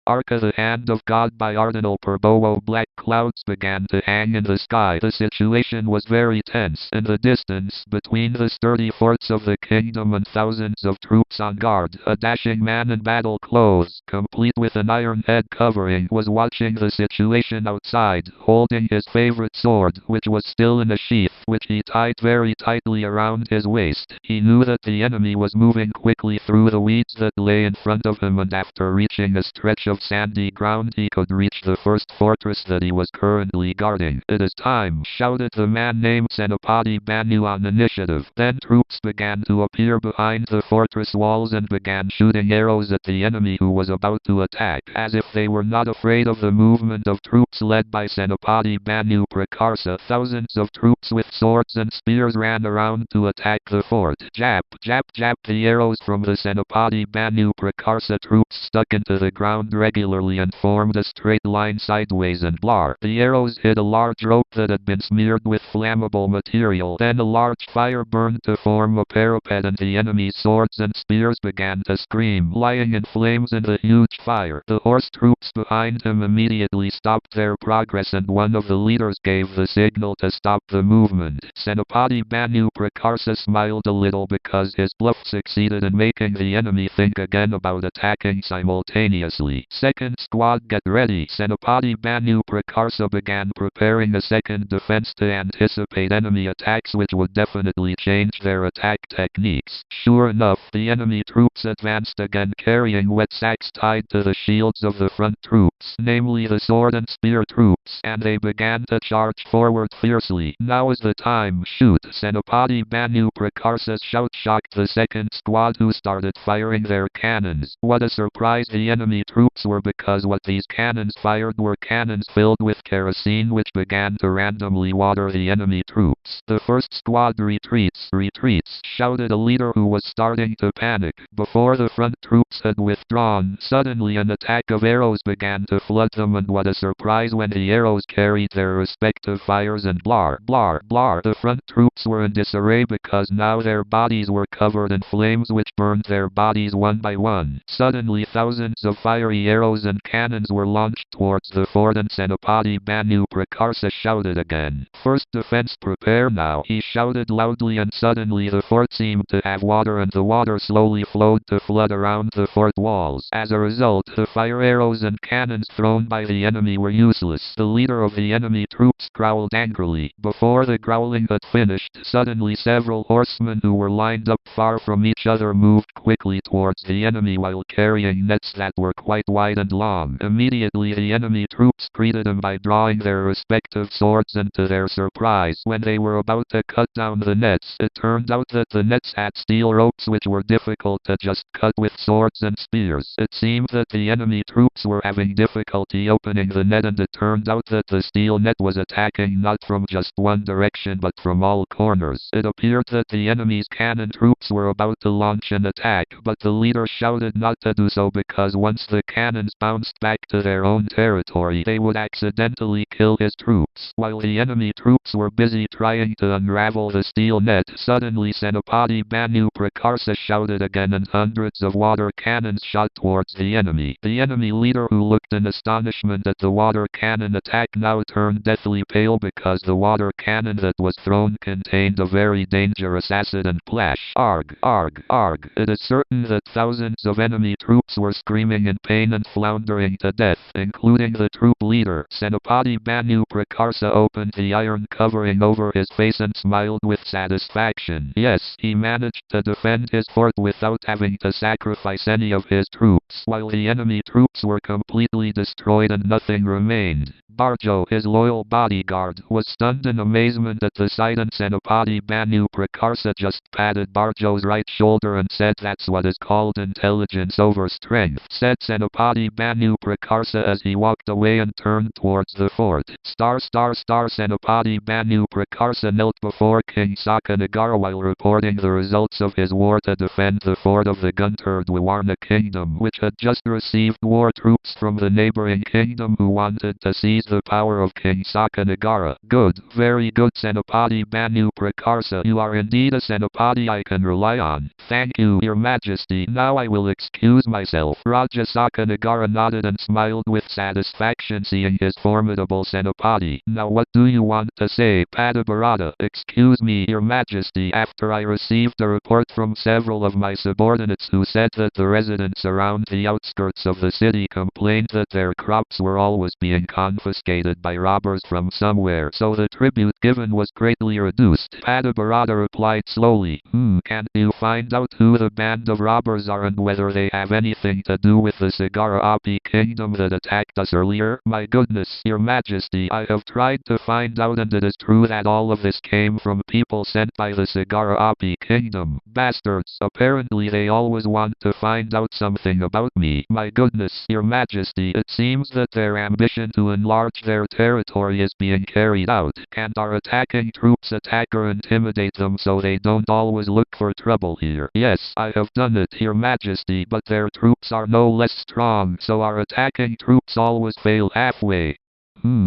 Arka, the Hand of God by Ardenal per Bowo. Black clouds began to hang in the sky. The situation was very tense. In the distance, between the sturdy forts of the kingdom and thousands of troops on guard, a dashing man in battle clothes, complete with an iron head covering, was watching the situation outside, holding his favorite sword, which was still in a sheath, which he tied very tightly around his waist. He knew that the enemy was moving quickly through the weeds that lay in front of him, and after reaching a stretch of sandy ground he could reach the first fortress that he was currently guarding. "It is time," shouted the man named Senopati Banu on initiative. Then troops began to appear behind the fortress walls and began shooting arrows at the enemy who was about to attack. As if they were not afraid of the movement of troops led by Senopati Banu Prakarsa, thousands of troops with swords and spears ran around to attack the fort. Jap, jap, jap. The arrows from the Senopati Banu Prakarsa troops stuck into the ground regularly and formed a straight line sideways, and blar. The arrows hit a large rope that had been smeared with flammable material. Then a large fire burned to form a parapet, and the enemy's swords and spears began to scream, lying in flames in the huge fire. The horse troops behind him immediately stopped their progress, and one of the leaders gave the signal to stop the movement. Senopati Banu Prakarsa smiled a little because his bluff succeeded in making the enemy think again about attacking simultaneously. "Second squad, get ready." Senopati Banu Prakarsa began preparing a second defense to anticipate enemy attacks, which would definitely change their attack techniques. Sure enough, the enemy troops advanced again, carrying wet sacks tied to the shields of the front troops, namely the sword and spear troops, and they began to charge forward fiercely. "Now is the time, shoot!" Senopati Banu Prakarsa's shout shocked the second squad, who started firing their cannons. What a surprise the enemy troops were, because what these cannons fired were cannons filled with kerosene, which began to randomly water the enemy troops. "The first squad retreats, retreats," shouted a leader who was starting to panic. Before the front troops had withdrawn, suddenly an attack of arrows began to flood them, and what a surprise when the arrows carried their respective fires, and blar, blar, blar. The front troops were in disarray because now their bodies were covered in flames which burned their bodies one by one. Suddenly thousands of fiery arrows and cannons were launched towards the fort, and Senopati Banu Prakarsa shouted again. "First defense, prepare now," he shouted loudly, and suddenly the fort seemed to have water, and the water slowly flowed to flood around the fort walls. As a result, the fire arrows and cannons thrown by the enemy were useless. The leader of the enemy troops growled angrily. Before the growling had finished, suddenly several horsemen who were lined up far from each other moved quickly towards the enemy while carrying nets that were quite wide and long. Immediately the enemy troops greeted them by drawing their respective swords, and to their surprise, when they were about to cut down the nets, it turned out that the nets had steel ropes which were difficult to just cut with swords and spears. It seemed that the enemy troops were having difficulty opening the net, and it turned out that the steel net was attacking not from just one direction but from all corners. It appeared that the enemy's cannon troops were about to launch an attack, but the leader shouted not to do so, because once the cannons bounced back to their own territory, they would accidentally kill his troops. While the enemy troops were busy trying to unravel the steel net, suddenly Senopati Banu Prakarsa shouted again, and hundreds of water cannons shot towards the enemy. The enemy leader, who looked in astonishment at the water cannon attack, now turned deathly pale because the water cannon that was thrown contained a very dangerous acid and plash. Arg, arg, arg. It is certain that thousands of enemy troops were screaming in pain and floundering to death, including the troop leader. Senopati Banu Prakarsa opened the iron covering over his face and smiled with satisfaction. Yes, he managed to defend his fort without having to sacrifice any of his troops, while the enemy troops were completely destroyed and nothing remained. Barjo, his loyal bodyguard, was stunned in amazement at the sight, and Senopati Banu Prakarsa just patted Barjo's right shoulder and said, "That's what is called intelligence over strength," said Senopati Banu Prakarsa as he walked away and turned towards the fort. Star star star. Senopati Banu Prakarsa knelt before King Sakanagara while reporting the results of his war to defend the fort of the Guntur Dwarna kingdom, which had just received war troops from the neighboring kingdom who wanted to seize the power of King Sakanagara. "Good, very good, Senopati Banu Prakarsa. You are indeed a Senopati I can rely on." "Thank you, Your Majesty. Now I will excuse myself." Raja Sakanagara Sagara nodded and smiled with satisfaction seeing his formidable Senopati. Now what do you want to say, Padabarada? Excuse me, Your Majesty, after I received a report from several of my subordinates who said that the residents around the outskirts of the city complained that their crops were always being confiscated by robbers from somewhere, so the tribute given was greatly reduced. Padabarada replied slowly, can't you find out who the band of robbers are and whether they have anything to do with the Sagara Api kingdom that attacked us earlier? My goodness, Your Majesty, I have tried to find out, and it is true that all of this came from people sent by the Sagara Api kingdom. Bastards, apparently they always want to find out something about me. My goodness, Your Majesty, it seems that their ambition to enlarge their territory is being carried out. Can't our attacking troops attack or intimidate them so they don't always look for trouble here? Yes, I have done it, Your Majesty, but their troops are no less strong, so our attacking troops always fail halfway.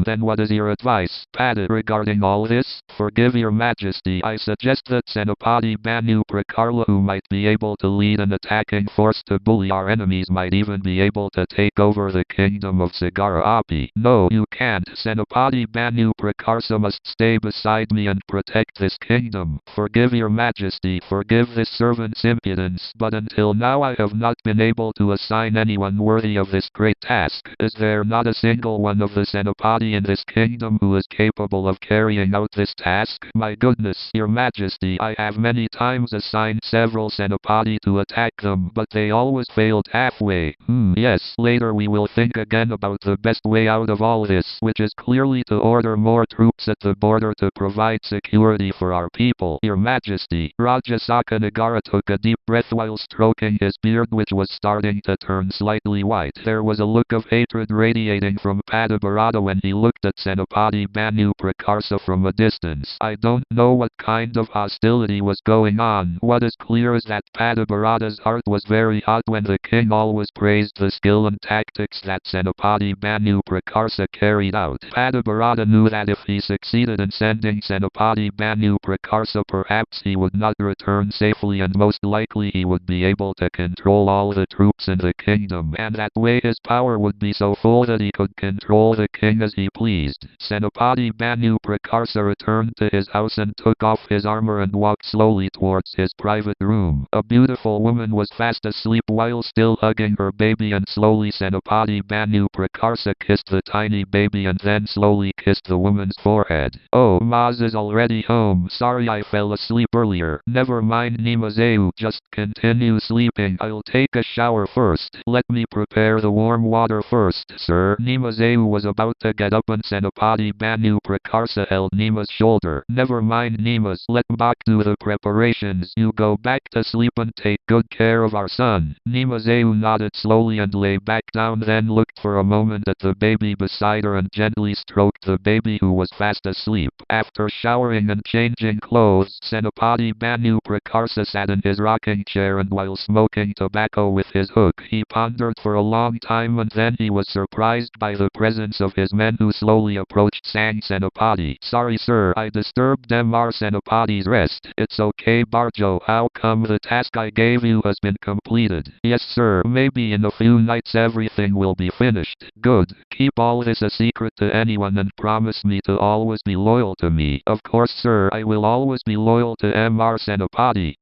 Then what is your advice, Pada, regarding all this? Forgive Your Majesty, I suggest that Senopati Banu Prakarla, who might be able to lead an attacking force to bully our enemies, might even be able to take over the kingdom of Sagara Api. No, you can't. Senopati Banu Prakarsa must stay beside me and protect this kingdom. Forgive Your Majesty, forgive this servant's impudence, but until now I have not been able to assign anyone worthy of this great task. Is there not a single one of the Senopati in this kingdom who is capable of carrying out this task? My goodness, Your Majesty, I have many times assigned several Senopati to attack them, but they always failed halfway. Yes, later we will think again about the best way out of all this, which is clearly to order more troops at the border to provide security for our people. Your Majesty, Raja Sakanagara took a deep breath while stroking his beard, which was starting to turn slightly white. There was a look of hatred radiating from Padabarada when he looked at Senopati Banu Prakarsa from a distance. I don't know what kind of hostility was going on. What is clear is that Padabarada's heart was very hot when the king always praised the skill and tactics that Senopati Banu Prakarsa carried out. Padabarada knew that if he succeeded in sending Senopati Banu Prakarsa, perhaps he would not return safely, and most likely he would be able to control all the troops in the kingdom, and that way his power would be so full that he could control the king as he pleased. Senopati Banu Prakarsa returned to his house and took off his armor and walked slowly towards his private room. A beautiful woman was fast asleep while still hugging her baby, and slowly Senopati Banu Prakarsa kissed the tiny baby and then slowly kissed the woman's forehead. Oh, Maz is already home. Sorry I fell asleep earlier. Never mind Nimazeu, just continue sleeping. I'll take a shower first. Let me prepare the warm water first, sir. Nimazeu was about to get up and Senopati Banu Prakarsa held Nima's shoulder. Never mind Nimas, let Bak do the preparations. You go back to sleep and take good care of our son. Nimazeu nodded slowly and lay back down, then looked for a moment at the baby beside her and gently stroked the baby who was fast asleep. After showering and changing clothes, Senopati Banu Prakarsa sat in his rocking chair, and while smoking tobacco with his hook, he pondered for a long time, and then he was surprised by the presence of his men, who slowly approached, sang Senopati. Sorry sir, I disturbed them. Our Senopati's rest. It's okay Barjo, how come the task I gave you has been completed? Yes sir, maybe in a few nights everything will be finished. Good. Keep all this a secret to anyone and promise me to always be loyal to me. Of course sir, I will always be loyal to Mr. Senopati.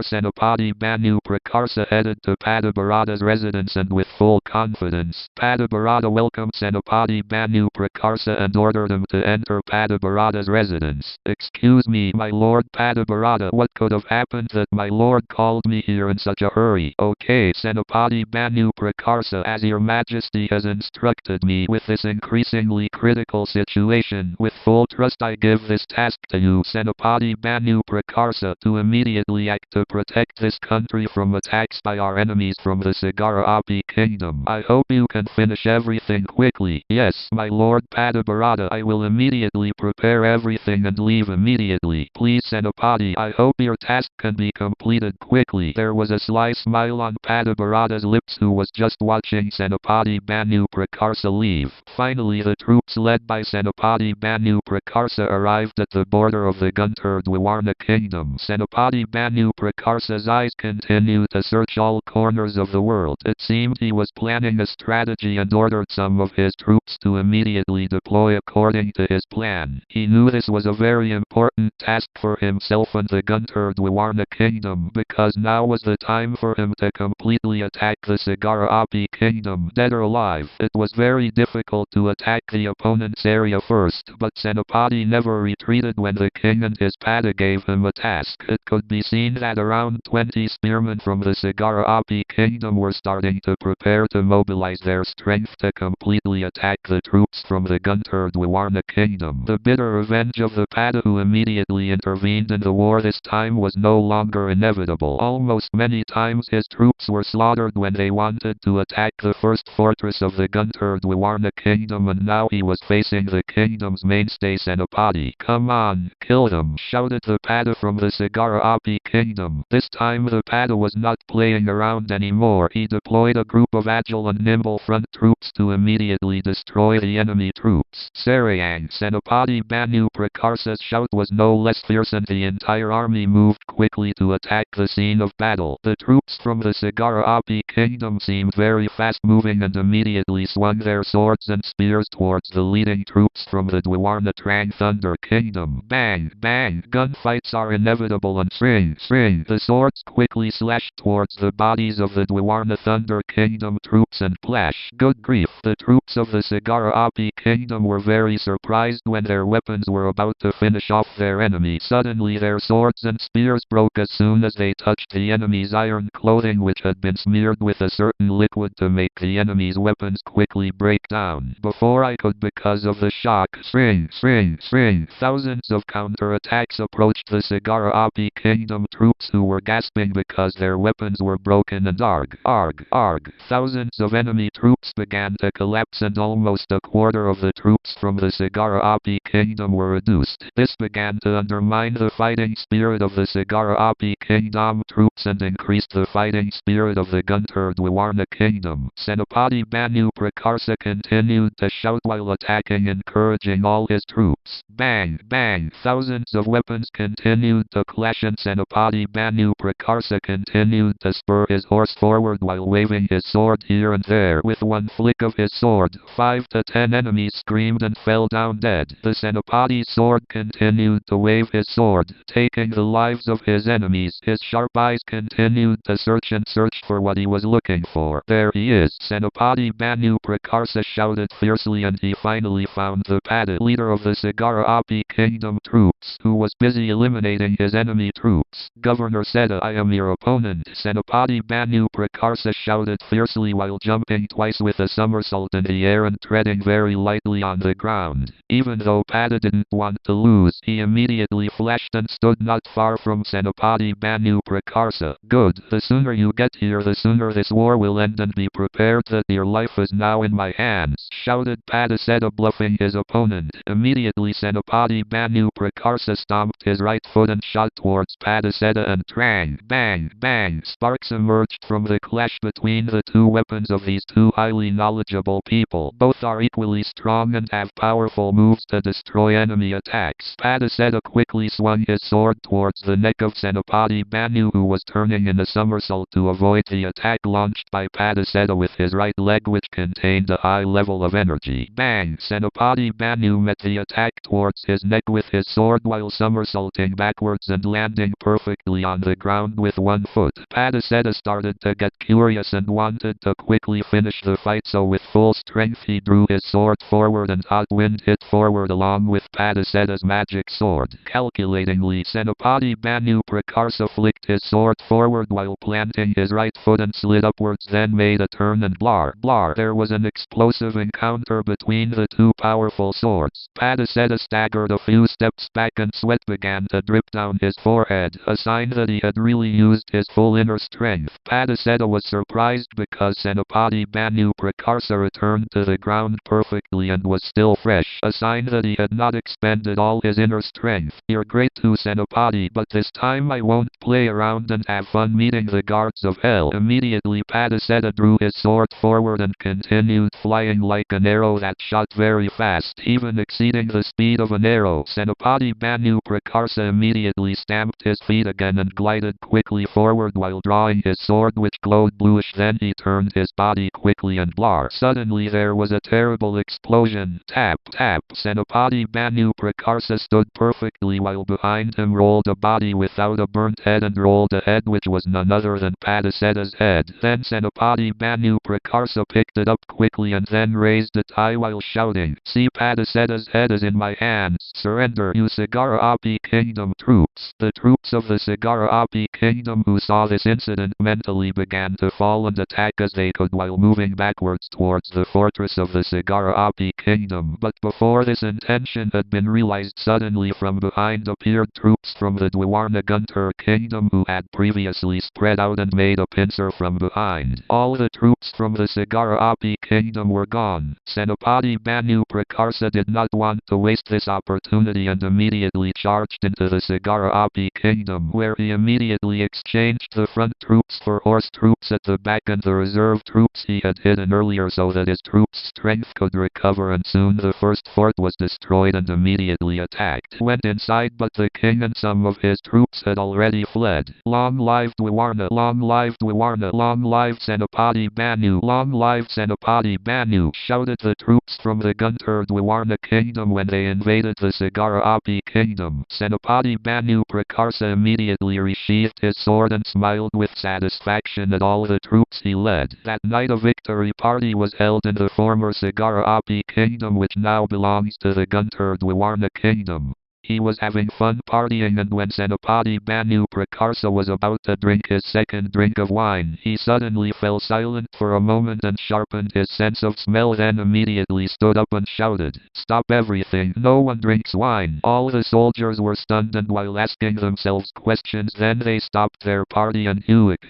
Senopati Banu Prakarsa headed to Padabarada's residence, and with full confidence, Padabarada welcomed Senopati Banu Prakarsa and ordered him to enter Padabarada's residence. Excuse me, my lord Padabarada, what could have happened that my lord called me here in such a hurry? Okay, Senopati Banu Prakarsa, as your majesty has instructed me with this increasingly critical situation, with full trust I give this task to you, Senopati Banu Prakarsa, to immediately act to protect this country from attacks by our enemies from the Sagara Api kingdom. I hope you can finish everything quickly. Yes, my lord Padabarada, I will immediately prepare everything and leave immediately. Please Senopati, I hope your task can be completed quickly. There was a sly smile on Padabarada's lips, who was just watching Senopati Banu Prakarsa Prakarsa leave. Finally the troops led by Senapati Banu Prakarsa arrived at the border of the Guntur Dwarna kingdom. Senapati Banu Prakarsa's eyes continued to search all corners of the world. It seemed he was planning a strategy and ordered some of his troops to immediately deploy according to his plan. He knew this was a very important task for himself and the Guntur Dwarna kingdom, because now was the time for him to completely attack the Sagara Api kingdom, dead or alive. It was very difficult to attack the opponent's area first, but Senapati never retreated when the king and his Pada gave him a task. It could be seen that around 20 spearmen from the Sagara Api kingdom were starting to prepare to mobilize their strength to completely attack the troops from the Guntur Dwarna kingdom. The bitter revenge of the Pada who immediately intervened in the war this time was no longer inevitable. Almost many times his troops were slaughtered when they wanted to attack the first fortress of the Guntur Dwarna kingdom, and now he was facing the kingdom's mainstay Senapati. "Come on, kill them!" shouted the Pada from the Sagara Api kingdom. This time the Pada was not playing around anymore. He deployed a group of agile and nimble front troops to immediately destroy the enemy troops. "Sarayang!" Senapati Banu Prakarsa's shout was no less fierce, and the entire army moved quickly to attack the scene of battle. The troops from the Sagara Api kingdom seemed very fast-moving and immediately swung their swords and spears towards the leading troops from the Dwarna Trang Thunder kingdom. Bang! Bang! Gunfights are inevitable, and swing! Swing! The swords quickly slashed towards the bodies of the Dwarna Thunder kingdom troops and clash. Good grief! The troops of the Sagara Api kingdom were very surprised when their weapons were about to finish off their enemy. Suddenly their swords and spears broke as soon as they touched the enemy's iron clothing, which had been smeared with a certain liquid to make the enemy's weapons quickly break down. Before I could, because of the shock, swing! Swing! Swing! Thousands of counterattacks approached the Sagara Api kingdom troops, who were gasping because their weapons were broken, and arg! Arg! Arg! Thousands of enemy troops began to collapse, and almost a quarter of the troops from the Sagara Api kingdom were reduced. This began to undermine the fighting spirit of the Sagara Api kingdom troops and increased the fighting spirit of the Guntur Dwarna kingdom. Senapati Banu Prakarsa continued to shout while attacking, encouraging all his troops. Bang! Bang! Thousands of weapons continued to clash, and Senapati Banu Prakarsa continued to spur his horse forward while waving his sword here and there. With one flick of his sword, 5 to 10 enemies screamed and fell down dead. The Senapati's sword continued to wave his sword, taking the lives of his enemies. His sharp eyes continued to search and search for what he was looking for. "There he is!" Senapati Banu Prakarsa shouted fiercely, and he finally found the Pada, leader of the Sagara Api kingdom troops, who was busy eliminating his enemy troops. "Governor Seda, I am your opponent!" Senapati Banu Prakarsa shouted fiercely while jumping twice with a somersault in the air and treading very lightly on the ground. Even though Pada didn't want to lose, he immediately flashed and stood not far from Senapati Banu Prakarsa. "Good, the sooner you get here the sooner this war will end, and be prepared that your life is now in my hands," shouted Pada Seda, bluffing his opponent. Immediately Senapati Banu Prakarsa stomped his right foot and shot towards Pada Seda, and Trang! Bang! Bang! Sparks emerged from the clash between the two weapons of these two highly knowledgeable people. Both are equally strong and have powerful moves to destroy enemy attacks. Pada Seda quickly swung his sword towards the neck of Senapati Banu, who was turning in a somersault to avoid the attack launched by Pada Seda with his right leg, which contained a high level of energy. Bang! Senapati Banu met the attack towards his neck with his sword while somersaulting backwards and landing perfectly on the ground with one foot. Pada Seda started to get curious and wanted to quickly finish the fight, so with full strength he drew his sword forward, and hot wind hit forward along with Pada Seda's magic sword. Calculatingly, Senapati Banu Prakarsa flicked his sword forward while planting his right foot and slid upwards, then made a turn, and blar! Blar! There was an explosive encounter between the two powerful swords. Pada Seda staggered a few steps back, and sweat began to drip down his forehead, a sign that he had really used his full inner strength. Pada Seda was surprised because Senapati Banu Prakarsa returned to the ground perfectly and was still fresh, a sign that he had not expended all his inner strength. "You're great too, Senapati, but this time I won't play around and have fun meeting the guards of hell." Immediately Pada Seda drew his sword forward and continued continued flying like an arrow that shot very fast, even exceeding the speed of an arrow. Senopati Banu Prakarsa immediately stamped his feet again and glided quickly forward while drawing his sword, which glowed bluish. Then he turned his body quickly and blar. Suddenly there was a terrible explosion. Tap, tap. Senopati Banu Prakarsa stood perfectly while behind him rolled a body without a burnt head and rolled a head which was none other than Padaseta's head. Then Senopati Banu Prakarsa picked it up quickly and then raised it high while shouting, "See, Padaseta's head is in my hands. Surrender, you Sagara Api Kingdom troops." The troops of the Sagara Api Kingdom who saw this incident mentally began to fall and attack as they could while moving backwards towards the fortress of the Sagara Api Kingdom. But before this intention had been realized, suddenly from behind appeared troops from the Dwarna Guntur Kingdom who had previously spread out and made a pincer from behind. All the troops from the Sagara Api Kingdom were gone. Senopati Banu Prakarsa did not want to waste this opportunity and immediately charged into the Sagara Api Kingdom, where he immediately exchanged the front troops for horse troops at the back and the reserve troops he had hidden earlier so that his troops' strength could recover, and soon the first fort was destroyed and immediately attacked. Went inside, but the king and some of his troops had already fled. Long live Dwarna, long live Dwarna, long live Senopati Banu, long live Senopati Banu, shouted the troops from the Guntur Dwarna Kingdom when they invaded the Sagara Api Kingdom. Senopati Banu Prakarsa immediately resheathed his sword and smiled with satisfaction at all the troops he led. That night a victory party was held in the former Sagara Api Kingdom, which now belongs to the Guntur Dwarna Kingdom. He was having fun partying, and when Senopati Banu Prakarsa was about to drink his second drink of wine, he suddenly fell silent for a moment and sharpened his sense of smell, then immediately stood up and shouted, "Stop everything, no one drinks wine." All the soldiers were stunned, and while asking themselves questions then they stopped their party and hewik.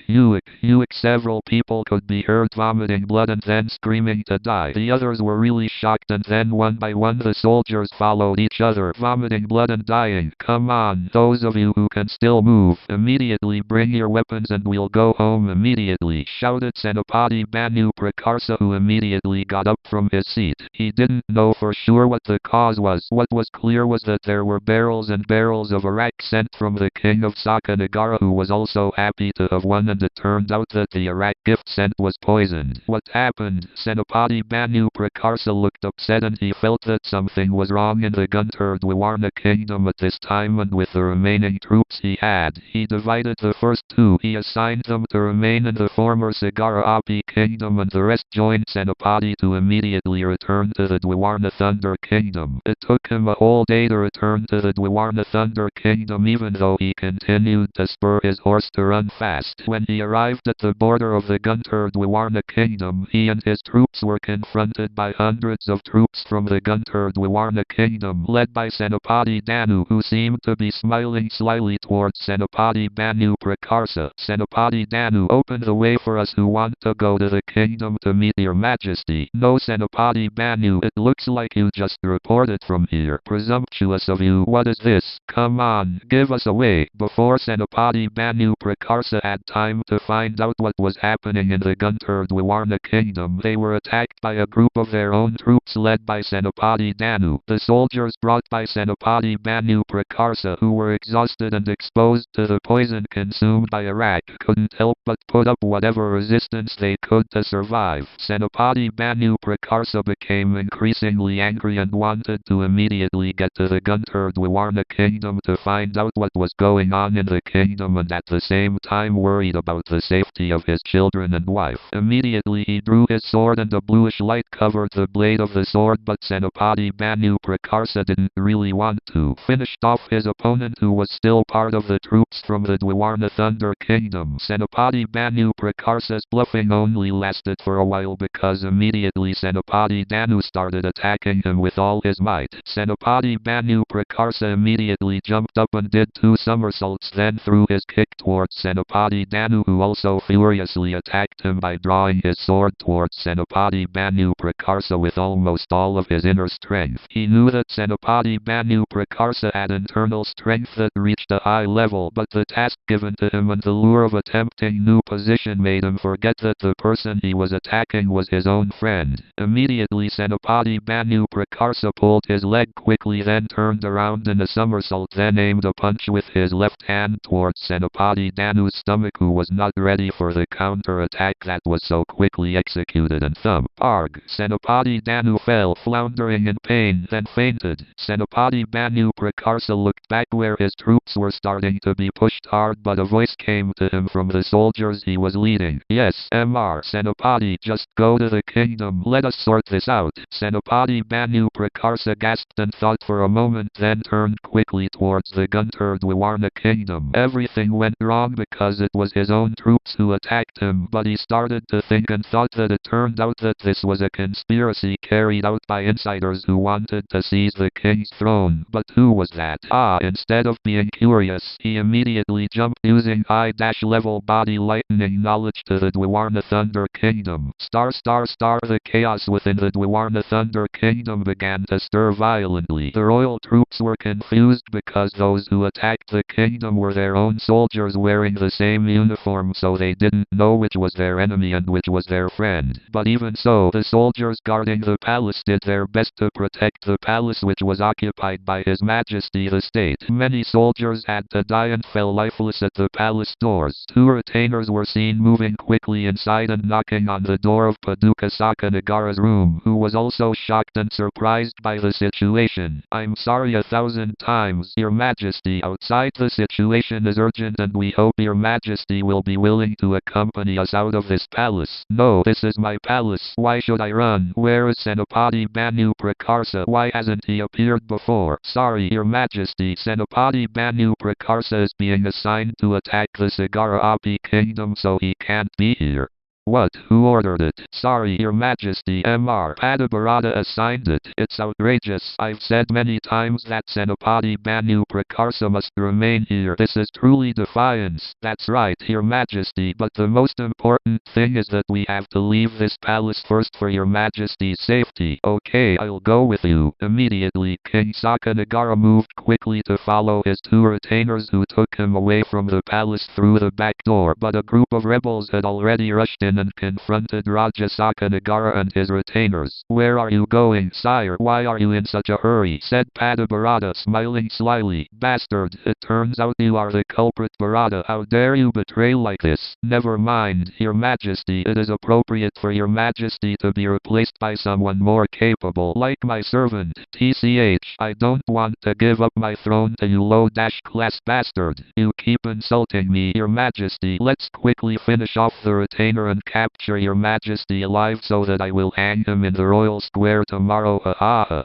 Several people could be heard vomiting blood and then screaming to die. The others were really shocked, and then one by one the soldiers followed each other, vomiting blood and dying. "Come on, those of you who can still move, immediately bring your weapons and we'll go home immediately," shouted Senopati Banu Prakarsa, who immediately got up from his seat. He didn't know for sure what the cause was. What was clear was that there were barrels and barrels of arak sent from the king of Sakanagara, who was also happy to have won, and it turned out that the arak gift sent was poisoned. What happened? Senopati Banu Prakarsa looked upset, and he felt that something was wrong in the Guntur Dwarna Kingdom at this time, and with the remaining troops he had, he divided the first two. He assigned them to remain in the former Sagara Api Kingdom, and the rest joined Senopati to immediately return to the Dwarna Thunder Kingdom. It took him a whole day to return to the Dwarna Thunder Kingdom, even though he continued to spur his horse to run fast. When he arrived at the border of the Guntur Dwarna Kingdom, he and his troops were confronted by hundreds of troops from the Guntur Dwarna Kingdom, led by Senopati Danu, who seemed to be smiling slyly towards Senopati Banu Prakarsa. "Senopati Danu, open the way for us who want to go to the kingdom to meet your majesty." "No, Senopati Banu, it looks like you just reported from here. Presumptuous of you. What is this? Come on, give us away." Before Senopati Banu Prakarsa had time to find out what was happening in the Guntur Dwarna Kingdom, they were attacked by a group of their own troops led by Senopati Danu. The soldiers brought by Senopati Banu Prakarsa, who were exhausted and exposed to the poison consumed by arak, couldn't help but put up whatever resistance they could to survive. Senopati Banu Prakarsa became increasingly angry and wanted to immediately get to the Guntur Dwarna Kingdom to find out what was going on in the kingdom, and at the same time worried about the safety of his children and wife. Immediately he drew his sword and a bluish light covered the blade of the sword, but Senopati Banu Prakarsa didn't really want to. Finished off his opponent, who was still part of the troops from the Dwarna Thunder Kingdom. Senopati Banu Prakarsa's bluffing only lasted for a while, because immediately Senopati Danu started attacking him with all his might. Senopati Banu Prakarsa immediately jumped up and did 2 somersaults, then threw his kick towards Senopati Danu, who also furiously attacked him by drawing his sword towards Senopati Banu Prakarsa with almost all of his inner strength. He knew that Senopati Banu Prakarsa Prakarsa had internal strength that reached a high level, but the task given to him and the lure of attempting new position made him forget that the person he was attacking was his own friend. Immediately Senopati Banu Prakarsa pulled his leg quickly, then turned around in a somersault, then aimed a punch with his left hand towards Senopati Danu's stomach, who was not ready for the counter-attack that was so quickly executed, and thump. Arg! Senopati Danu fell, floundering in pain, then fainted. Senopati Banu Prakarsa looked back where his troops were starting to be pushed hard, but a voice came to him from the soldiers he was leading. Yes, Mr. Senopati, just go to the kingdom, let us sort this out. Senopati Banu Prakarsa gasped and thought for a moment, then turned quickly towards the Guntur Dwarna kingdom. Everything went wrong because it was his own troops who attacked him, but he started to think and thought that it turned out that this was a conspiracy carried out by insiders who wanted to seize the king's throne. But who was that? Instead of being curious, he immediately jumped using high-level body lightning knowledge to the Dwarna Thunder Kingdom. The chaos within the Dwarna Thunder Kingdom began to stir violently. The royal troops were confused because those who attacked the kingdom were their own soldiers wearing the same uniform, so they didn't know which was their enemy and which was their friend. But even so, the soldiers guarding the palace did their best to protect the palace, which was occupied by His Majesty the state. Many soldiers had to die and fell lifeless at the palace doors. Two retainers were seen moving quickly inside and knocking on the door of Paduka Sakanagara's room, who was also shocked and surprised by the situation. I'm sorry 1,000 times, Your Majesty. Outside, the situation is urgent and we hope Your Majesty will be willing to accompany us out of this palace. No, this is my palace. Why should I run? Where is Senopati Banu Prakarsa? Why hasn't he appeared before? Sorry, Your Majesty. Senopati Banu Prakarsa is being assigned to attack the Sagara Api kingdom, so he can't be here. What? Who ordered it? Sorry, Your Majesty. Mr. Padabarada assigned it. It's outrageous. I've said many times that Senopati Banu Prakarsa must remain here. This is truly defiance. That's right, Your Majesty, but the most important thing is that we have to leave this palace first for Your Majesty's safety. Okay, I'll go with you. Immediately, King Sakanagara moved quickly to follow his two retainers, who took him away from the palace through the back door, but a group of rebels had already rushed in and confronted Raja Sakanagara and his retainers. Where are you going, sire? Why are you in such a hurry? Said Padabarada, smiling slyly. Bastard, it turns out you are the culprit, Barada. How dare you betray like this? Never mind, Your Majesty. It is appropriate for Your Majesty to be replaced by someone more capable, like my servant. TCH, I don't want to give up my throne to you low-class bastard. You keep insulting me, Your Majesty. Let's quickly finish off the retainer and capture Your Majesty alive so that I will hang him in the royal square tomorrow.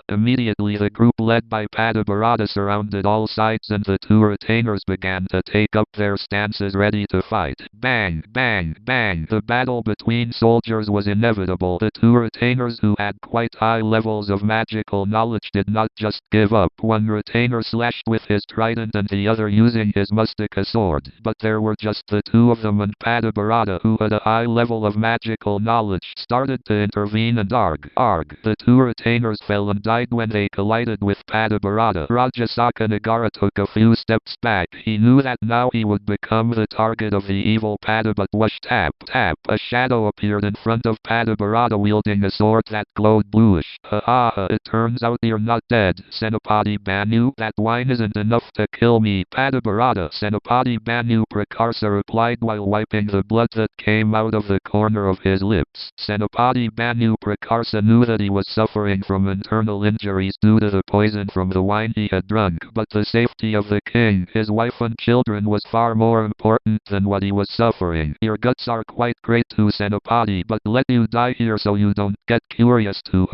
Immediately the group led by Padabarada surrounded all sides and the two retainers began to take up their stances ready to fight. Bang, bang, bang. The battle between soldiers was inevitable. The two retainers, who had quite high levels of magical knowledge, did not just give up. One retainer slashed with his trident and the other using his mustika sword. But there were just the two of them, and Padabarada, who had a high level of magical knowledge, started to intervene, and arg, the two retainers fell and died when they collided with Padabarada. Raja Sakanagara took a few steps back. He knew that now he would become the target of the evil Pada, but whoosh, tap, tap, a shadow appeared in front of Padabarada wielding a sword that glowed bluish. It turns out you're not dead, Senopati Banu. That wine isn't enough to kill me, Padabarada. Senopati Banu Prakarsa replied while wiping the blood that came out of the corner of his lips. Senopati Banu Prakarsa knew that he was suffering from internal injuries due to the poison from the wine he had drunk, but the safety of the king, his wife and children was far more important than what he was suffering. Your guts are quite great too, Senopati, but let you die here so you don't get curious too.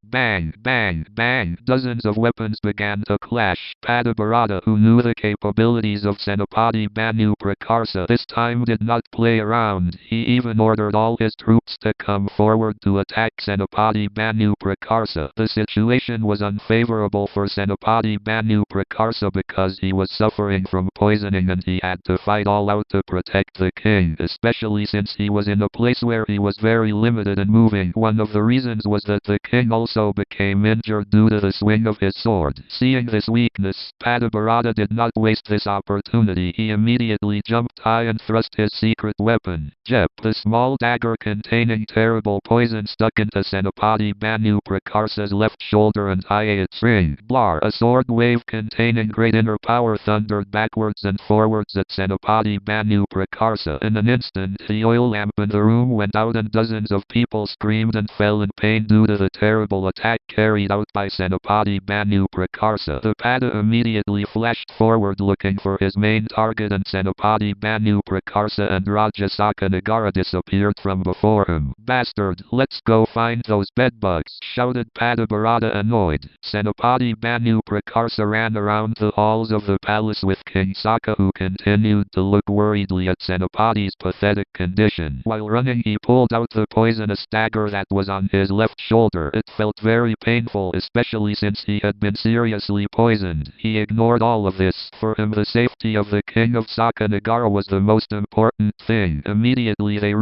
Bang, bang, bang. Dozens of weapons began to clash. Padabarada, who knew the capabilities of Senopati Banu Prakarsa, this time did not play around. He even then ordered all his troops to come forward to attack Senopati Banu Prakarsa. The situation was unfavorable for Senopati Banu Prakarsa because he was suffering from poisoning and he had to fight all out to protect the king, especially since he was in a place where he was very limited in moving. One of the reasons was that the king also became injured due to the swing of his sword. Seeing this weakness, Padabarada did not waste this opportunity. He immediately jumped high and thrust his secret weapon, Jep, the small dagger containing terrible poison, stuck into Senopati Banu Prakarsa's left shoulder and high its ring. Blar, a sword wave containing great inner power thundered backwards and forwards at Senopati Banu Prakarsa. In an instant, the oil lamp in the room went out and dozens of people screamed and fell in pain due to the terrible attack carried out by Senopati Banu Prakarsa. The Pada immediately flashed forward looking for his main target, and Senopati Banu Prakarsa and Rajasaka Nagara disappeared from before him. Bastard, let's go find those bedbugs, shouted Padabarada, annoyed. Senopati Banu Prakarsa ran around the halls of the palace with King Saka, who continued to look worriedly at Senopati's pathetic condition. While running, he pulled out the poisonous dagger that was on his left shoulder. It felt very painful, especially since he had been seriously poisoned. He ignored all of this. For him, the safety of the king of Sakanagara was the most important thing. Immediately they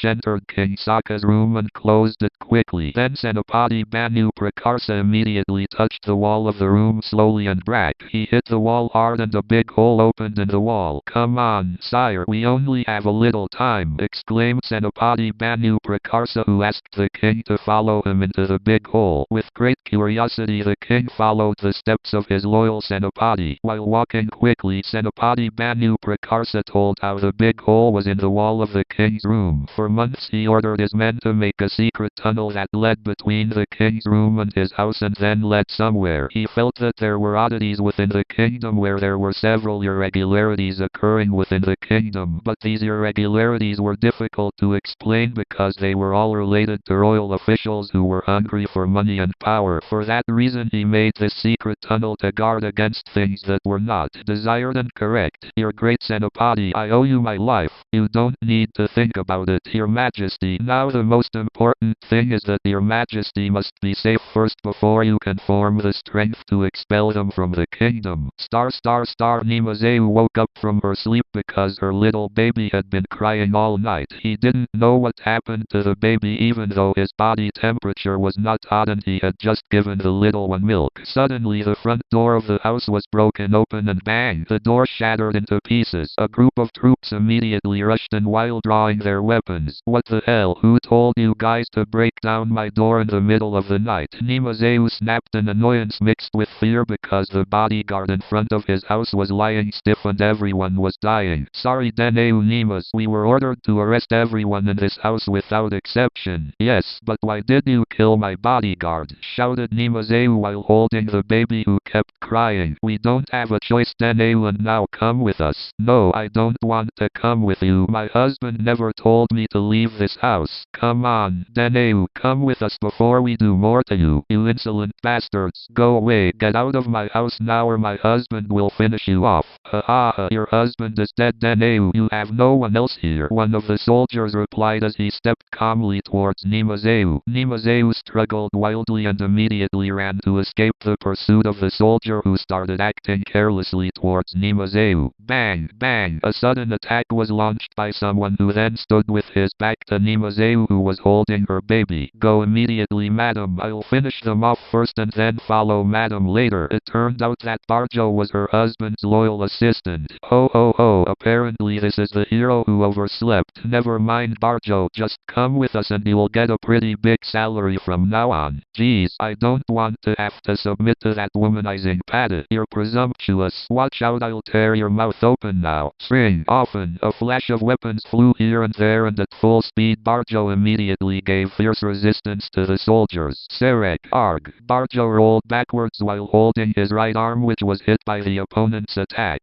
entered King Saka's room and closed it quickly. Then Senopati Banu Prakarsa immediately touched the wall of the room slowly and brak. He hit the wall hard and a big hole opened in the wall. Come on, sire, we only have a little time, exclaimed Senopati Banu Prakarsa, who asked the king to follow him into the big hole. With great curiosity, the king followed the steps of his loyal Senopati. While walking quickly, Senopati Banu Prakarsa told how the big hole was in the wall of the king's room. For months he ordered his men to make a secret tunnel that led between the king's room and his house and then led somewhere. He felt that there were oddities within the kingdom, where there were several irregularities occurring within the kingdom, but these irregularities were difficult to explain because they were all related to royal officials who were hungry for money and power. For that reason he made this secret tunnel to guard against things that were not desired and correct. Your great Senopati, I owe you my life. You don't need to think about it, Your Majesty. Now the most important thing is that Your Majesty must be safe first before you can form the strength to expel them from the kingdom. Nimazeu woke up from her sleep because her little baby had been crying all night. He didn't know what happened to the baby, even though his body temperature was not hot and he had just given the little one milk. Suddenly the front door of the house was broken open and bang, the door shattered into pieces. A group of troops immediately rushed in while drawing their weapons. What the hell? Who told you guys to break down my door in the middle of the night? Nimazeu snapped in annoyance mixed with fear because the bodyguard in front of his house was lying stiff and everyone was dying. Sorry Deneu Nimas, we were ordered to arrest everyone in this house without exception. Yes, but why did you kill my bodyguard? Shouted Nimazeu while holding the baby who kept crying. We don't have a choice Deneu, and now come with us. No, I don't want to come with you. My husband never told me to leave this house. Come on, Deneu, come with us before we do more to you. You insolent bastards. Go away, get out of my house now or my husband will finish you off. Your husband is dead Deneu. You have no one else here. One of the soldiers replied as he stepped calmly towards Nimazeu. Nimazeu struggled wildly and immediately ran to escape the pursuit of the soldier, who started acting carelessly towards Nimazeu. Bang, bang, a sudden attack was launched by someone who then stood with his back to Nimazeu, who was holding her baby. Go immediately madam, I'll finish them off first and then follow madam later. It turned out that Barjo was her husband's loyal assistant. Ho ho ho, apparently this is the hero who overslept. Never mind Barjo, just come with us and you'll get a pretty big salary from now on. Geez, I don't want to have to submit to that womanizing Pada. You're presumptuous. Watch out, I'll tear your mouth open now. Spring. Often, a flash of weapons flew here and there, and at full speed Barjo immediately gave fierce resistance to the soldiers. Serek. Arg. Barjo rolled backwards while holding his right arm, which was hit by the opponent's attack.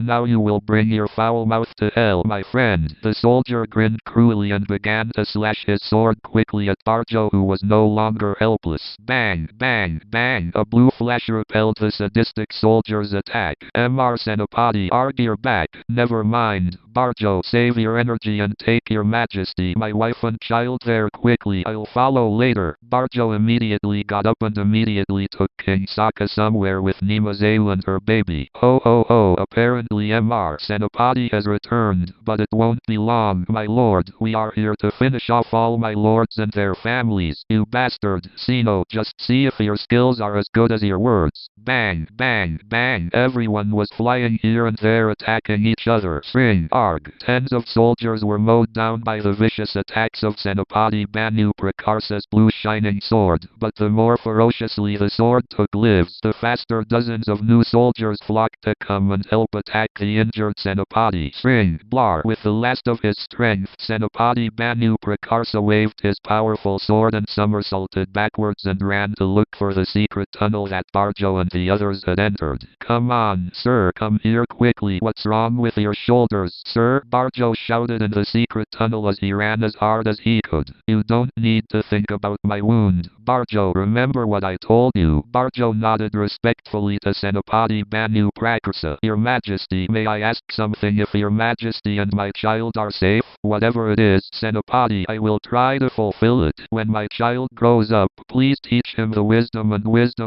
Now you will bring your foul mouth to hell, my friend. The soldier grinned cruelly and began to slash his sword quickly at Barjo, who was no longer helpless. Bang, bang, bang. A blue flash repelled the sadistic soldier's attack. Mr. Senopati, Arg, you're back. Never mind. Barjo, save your energy and take your majesty, my wife and child there quickly. I'll follow later. Barjo immediately got up and immediately took King Sokka somewhere with Nimazeu and her baby. Ho ho ho, apparently Mr. Senopati has returned, but it won't be long, my lord. We are here to finish off all my lords and their families. You bastard, Sino, just see if your skills are as good as your words. Bang, bang, bang. Everyone was flying here and there attacking each other. Swing, arg. Tens of soldiers were mowed down by the vicious attacks of Senopati Banu Prakarsa's blue shining sword, but the more ferociously the sword took lives, the faster dozens of new soldiers flocked to come and help attack the injured Senopati. Swing, blar. With the last of his strength, Senopati Banu Prakarsa waved his powerful sword and somersaulted backwards and ran to look for the secret tunnel that Barjo and the others had entered. Come on, sir, come here quickly. What's wrong with your shoulders, sir? Barjo shouted in the secret tunnel as he ran as hard as he could. You don't need to think about my wound. Barjo, remember what I told you. Barjo nodded respectfully to Senopati Banu Prakarsa. Your Majesty, may I ask something? If your Majesty and my child are safe, whatever it is, Senopati, I will try to fulfill it. When my child grows up, please teach him the wisdom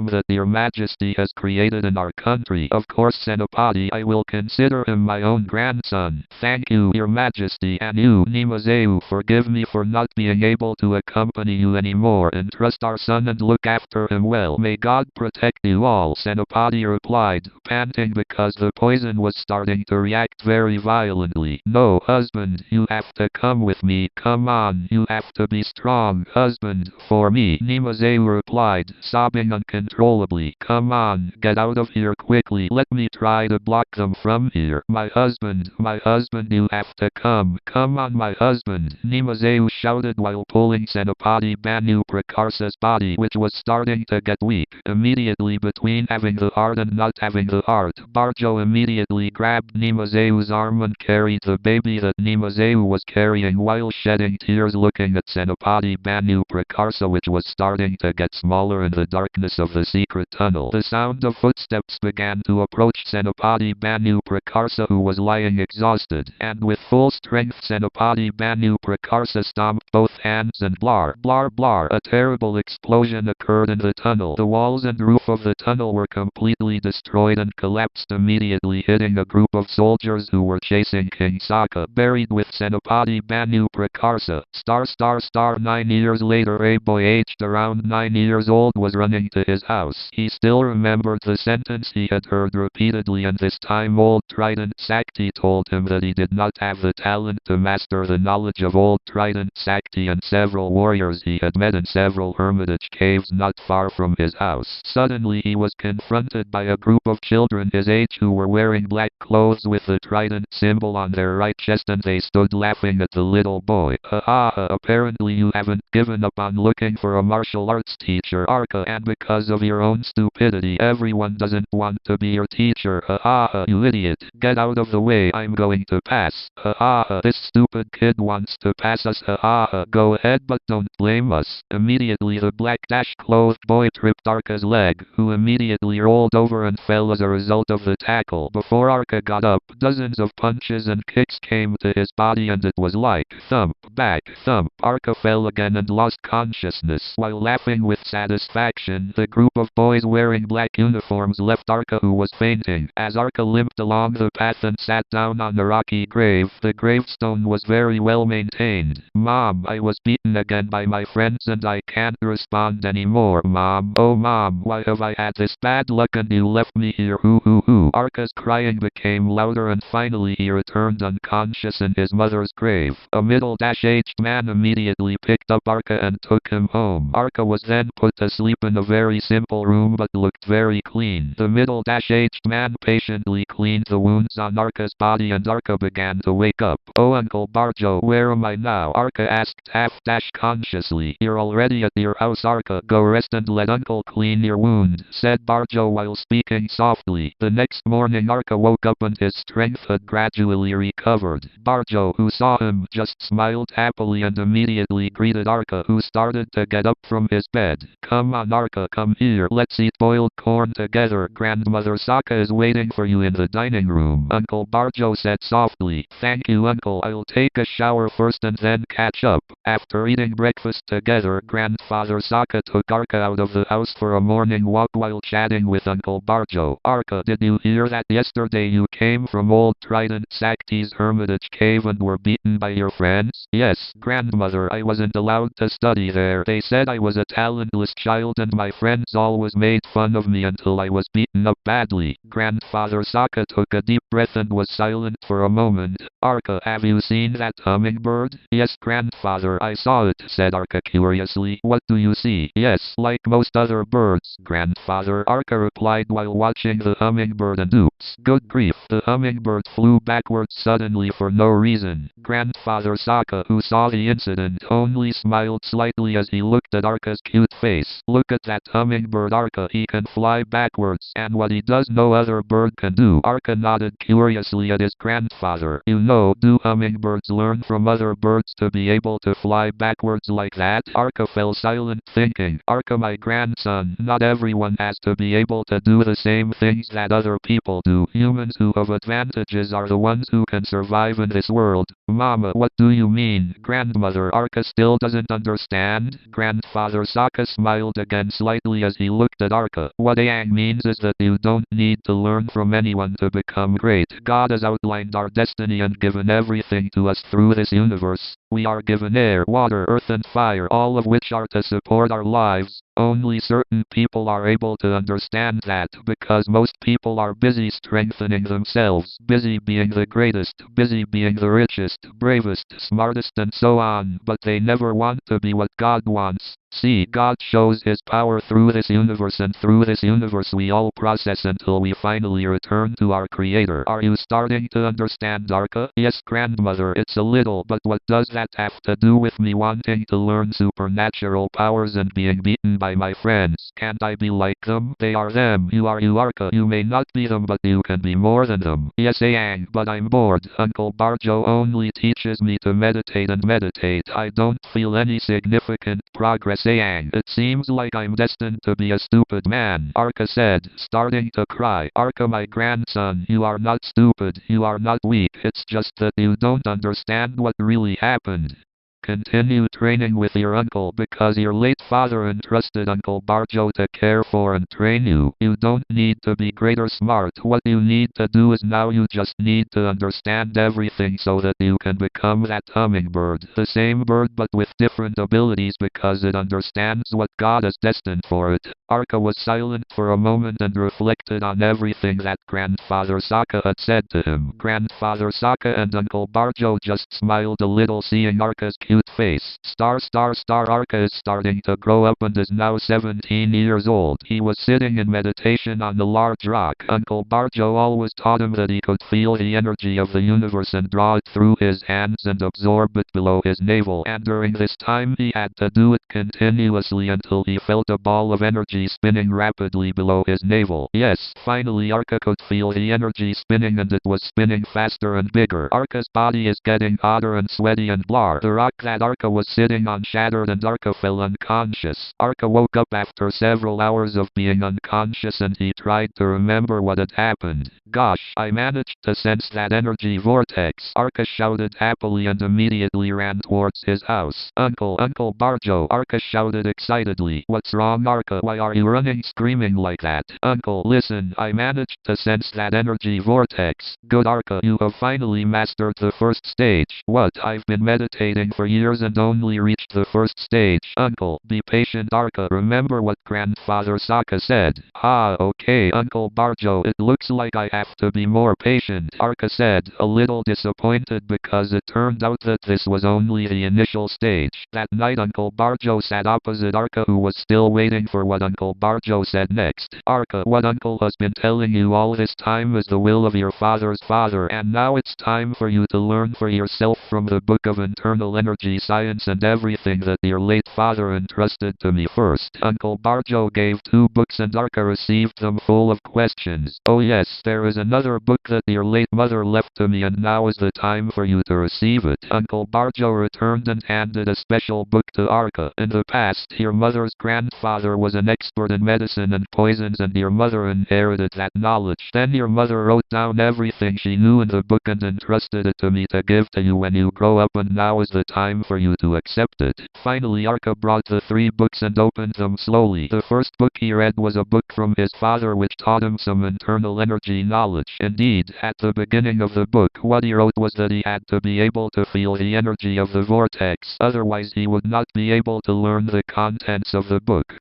that your Majesty has created in our country. Of course, Senopati, I will consider him my own grandson. Thank you, your Majesty, and you, Nimazeu, forgive me for not being able to accompany you anymore. Entrust our son and look after him well. May God protect you all, Senopati replied, panting because the poison was starting to react very violently. No, husband, you have to come with me. Come on, you have to be strong, husband, for me, Nimazeu replied, sobbing uncontrollably. Come on, get out of here quickly. Let me try to block them from here. My husband, you have to come. Come on, my husband, Nimazeu shouted while pulling Senopati Banu Prakarsa's body, which was starting to get weak. Immediately, between having the heart and not having the heart, Barjo immediately grabbed Nimazeu's arm and carried the baby that Nimazeu was carrying while shedding tears looking at Senopati Banu Prakarsa, which was starting to get smaller in the darkness of the secret tunnel. The sound of footsteps began to approach Senopati Banu Prakarsa, who was lying exhausted, and with full strength Senopati Banu Prakarsa stomped both hands and blar, blar, blar. A terrible explosion occurred in the tunnel. The walls and roof of the tunnel were completely destroyed and collapsed immediately, hitting a group of soldiers who were chasing King Sokka. Buried with Senopati Banu Prakarsa. 9 years later, a boy aged around 9 years old was running to his house. He still remembered the sentence he had heard repeatedly, and this time old Trident Sakti told him that he did not have the talent to master the knowledge of old Trident Sakti and several warriors he had met in several hermitage caves not far from his house. Suddenly he was confronted by a group of children his age who were wearing black clothes with the trident symbol on their right chest, and they stood laughing at the little boy. Ha ha ha, apparently you haven't given up on looking for a martial arts teacher, Arka, and because of your own stupidity everyone doesn't want to be your teacher. Ha ha ha, you idiot. Get out of the way, I'm going to pass. Ha ha ha, this stupid kid wants to pass us. Ha ha ha, go ahead but don't blame us. Immediately the black clothed boy tripped Arka's leg, who immediately rolled over and fell as a result of the tackle. Before Arka got up, dozens of punches and kicks came to his body, and it was like thump, back, thump. Arka fell again and lost consciousness. While laughing with satisfaction, the group of boys wearing black uniforms left Arka, who was fainting. As Arka limped along the path and sat down on the rocky grave, the gravestone was very well maintained. Mom, I was beaten again by my friends and I can't respond anymore. Mom, oh mom, why have I had this bad luck and you left me here? Hoo hoo hoo. Arka's crying became louder and finally he returned unconscious in his mother's grave. A middle-aged man immediately picked up Arka and took him home. Arka was then put to sleep in a very simple room but looked very clean. The middle-aged man patiently cleaned the wounds on Arka's body and Arka began to wake up. Oh Uncle Barjo, where am I now? Arka asked half-consciously. You're already at your house, Arka. Go rest and let Uncle clean your wound, said Barjo while speaking softly. The next morning Arka woke up and his strength had gradually recovered. Barjo, who saw him, just smiled happily and immediately greeted Arka, who started to get up from his bed. Come on Arka, come here, let's eat boiled corn together. Grandmother Sokka is waiting for you in the dining room. Uncle Barjo said softly. Thank you, uncle. I'll take a shower first and then catch up. After eating breakfast together, Grandfather Saka took Arka out of the house for a morning walk while chatting with Uncle Barjo. Arka, did you hear that yesterday you came from old Trident Sakti's hermitage cave and were beaten by your friends? Yes, grandmother, I wasn't allowed to study there. They said I was a talentless child and my friends always made fun of me until I was beaten up badly. Grandfather Saka took a deep breath and was silent for a moment. Arka, have you seen that hummingbird? Yes, grandfather, I saw it, said Arka curiously. What do you see? Yes, like most other birds, grandfather, Arka replied while watching the hummingbird, and oops, good grief, the hummingbird flew backwards suddenly for no reason. Grandfather Saka, who saw the incident, only smiled slightly as he looked at Arka's cute face. Look at that hummingbird, Arka, he can fly backwards, and what he does no other bird can do. Arka nodded curiously at his grandfather. You know, do hummingbirds learn from other birds to be able to fly backwards like that? Arka fell silent, thinking, Arka, my grandson, not everyone has to be able to do the same things that other people do. Humans who have advantages are the ones who can survive in this world. Mama, what do you mean? Grandmother, Arka still doesn't understand. Grandfather Saka smiled again slightly as he looked at Arka. What Aang means is that you don't need to learn from anyone to become great. God has outlined our destiny and given everything to us through this universe. We are given air, water, earth and fire, all of which are to support our lives. Only certain people are able to understand that, because most people are busy strengthening themselves, busy being the greatest, busy being the richest, bravest, smartest and so on, but they never want to be what God wants. See, God shows His power through this universe, and through this universe we all process until we finally return to our Creator. Are you starting to understand, Arka? Yes, grandmother, it's a little, but what does that have to do with me wanting to learn supernatural powers and being beaten by my friends? Can't I be like them? They are them. You are you, Arka. You may not be them, but you can be more than them. Yes, Aang, but I'm bored. Uncle Barjo only teaches me to meditate and meditate. I don't feel any significant progress, Aang. It seems like I'm destined to be a stupid man, Arka said, starting to cry. Arka, my grandson, you are not stupid, you are not weak, it's just that you don't understand what really happened. Continue training with your uncle because your late father entrusted Uncle Barjo to care for and train you. You don't need to be great or smart. What you need to do is now you just need to understand everything so that you can become that hummingbird. The same bird but with different abilities because it understands what God has destined for it. Arka was silent for a moment and reflected on everything that Grandfather Saka had said to him. Grandfather Saka and Uncle Barjo just smiled a little seeing Arka's cute face. Arka is starting to grow up and is now 17 years old. He was sitting in meditation on the large rock. Uncle Barjo always taught him that he could feel the energy of the universe and draw it through his hands and absorb it below his navel, and during this time he had to do it continuously until he felt a ball of energy spinning rapidly below his navel. Yes, finally Arka could feel the energy spinning, and it was spinning faster and bigger. Arka's body is getting hotter and sweaty and blah. The rock that Arka was sitting on shattered and Arka fell unconscious. Arka woke up after several hours of being unconscious and he tried to remember what had happened. Gosh, I managed to sense that energy vortex, Arka shouted happily and immediately ran towards his house. Uncle Barjo, Arka shouted excitedly. What's wrong, Arka? Why are you running screaming like that? Uncle, listen, I managed to sense that energy vortex. Good, Arka, you have finally mastered the first stage. What? I've been meditating for years and only reached the first stage. Uncle, be patient, Arka. Remember what Grandfather Saka said. Ah, okay, Uncle Barjo, it looks like I have to be more patient, Arka said, a little disappointed because it turned out that this was only the initial stage. That night Uncle Barjo sat opposite Arka, who was still waiting for what Uncle Barjo said next. Arka, what Uncle has been telling you all this time is the will of your father's father, and now it's time for you to learn for yourself from the Book of Internal Energy Science and everything that your late father entrusted to me. First, Uncle Barjo gave 2 books and Arka received them full of questions. Oh yes, there is another book that your late mother left to me, and now is the time for you to receive it. Uncle Barjo returned and handed a special book to Arka. In the past, your mother's grandfather was an expert in medicine and poisons, and your mother inherited that knowledge. Then your mother wrote down everything she knew in the book and entrusted it to me to give to you when you grow up, and now is the time for you to accept it. Finally Arka brought the 3 books and opened them slowly. The first book he read was a book from his father which taught him some internal energy knowledge. Indeed, at the beginning of the book what he wrote was that he had to be able to feel the energy of the vortex, otherwise he would not be able to learn the contents of the book.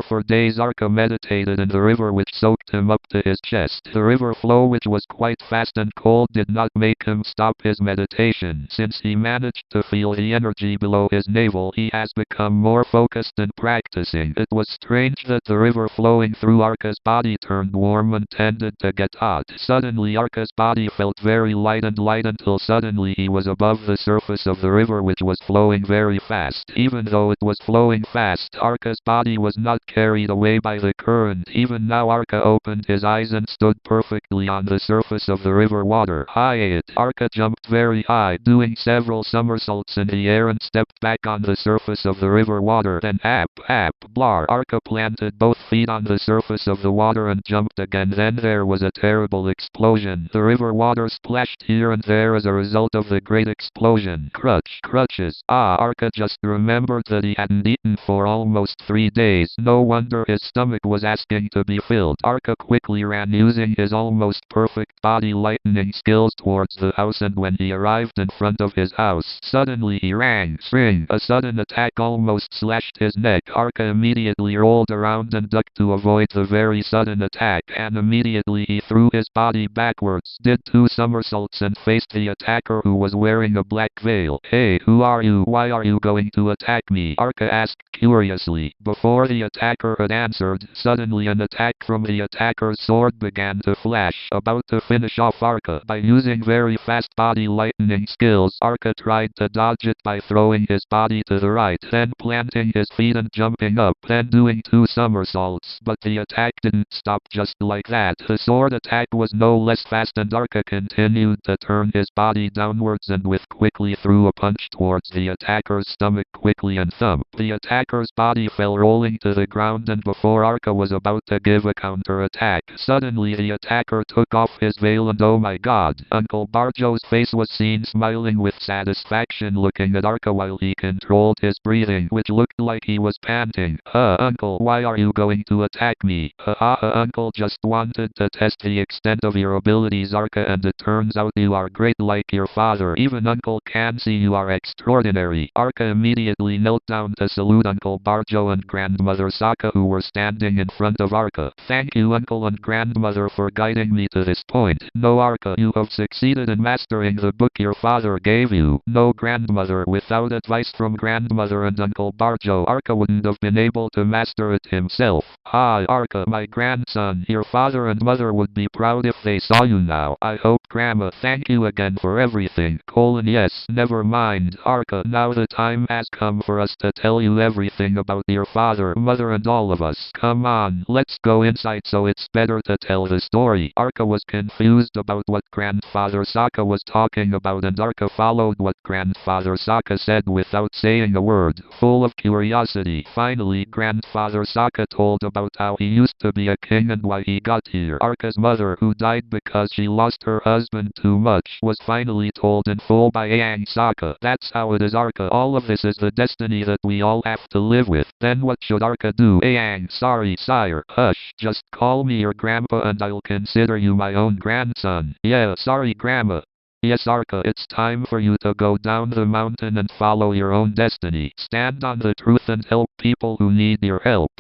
For days Arka meditated in the river which soaked him up to his chest. The river flow, which was quite fast and cold, did not make him stop his meditation. Since he managed to feel the energy below his navel, he has become more focused in practicing. It was strange that the river flowing through Arka's body turned warm and tended to get hot. Suddenly Arka's body felt very light until suddenly he was above the surface of the river, which was flowing very fast. Even though it was flowing fast, Arka's body was not carried away by the current. Even now Arka opened his eyes and stood perfectly on the surface of the river water. Arka jumped very high, doing several somersaults in the air, and stepped back on the surface of the river water. Then blar. Arka planted both feet on the surface of the water and jumped again. Then there was a terrible explosion. The river water splashed here and there as a result of the great explosion. Crutches. Arka just remembered that he hadn't eaten for almost 3 days. No wonder his stomach was asking to be filled. Arka quickly ran using his almost perfect body lightning skills towards the house, and when he arrived in front of his house, suddenly he rang. Spring. A sudden attack almost slashed his neck. Arka immediately rolled around and ducked to avoid the very sudden attack, and immediately he threw his body backwards, did 2 somersaults, and faced the attacker, who was wearing a black veil. Hey, who are you? Why are you going to attack me? Arka asked curiously. Before the attacker had answered, suddenly an attack from the attacker's sword began to flash, about to finish off Arka. By using very fast body lightning skills, Arka tried to dodge it by throwing his body to the right, then planting his feet and jumping up, then doing 2 somersaults. But the attack didn't stop just like that. The sword attack was no less fast, and Arka continued to turn his body downwards and quickly threw a punch towards the attacker's stomach quickly and thump. The attacker's body fell rolling to the ground, and before Arka was about to give a counter-attack, suddenly the attacker took off his veil, and oh my god, Uncle Barjo's face was seen smiling with satisfaction, looking at Arka while he controlled his breathing, which looked like he was panting. Uncle, why are you going to attack me? Uncle just wanted to test the extent of your abilities, Arka, and it turns out you are great like your father. Even Uncle can see you are extraordinary. Arka immediately knelt down to salute Uncle Barjo and Grandmother Sokka, who were standing in front of Arka. Thank you, Uncle and Grandmother, for guiding me to this point. No, Arka, you have succeeded in mastering the book your father gave you. No, Grandmother, without advice from Grandmother and Uncle Barjo, Arka wouldn't have been able to master it himself. Arka, my grandson, your father and mother would be proud if they saw you now. I hope, Grandma. Thank you again for everything. Yes, never mind, Arka, now the time has come for us to tell you everything about your father, mother, and all of us. Come on, let's go inside so it's better to tell the story. Arka was confused about what Grandfather Sokka was talking about, and Arka followed what Grandfather Sokka said without saying a word, full of curiosity. Finally, Grandfather Sokka told about how he used to be a king and why he got here. Arka's mother, who died because she lost her husband too much, was finally told in full by Aang Sokka. That's how it is, Arka. All of this is the destiny that we all have to live with. Then what should Arka do? Aang, sorry, sire. Hush, just call me your grandpa and I'll consider you my own grandson. Yeah, sorry, grandma. Yes, Arka, it's time for you to go down the mountain and follow your own destiny. Stand on the truth and help people who need your help.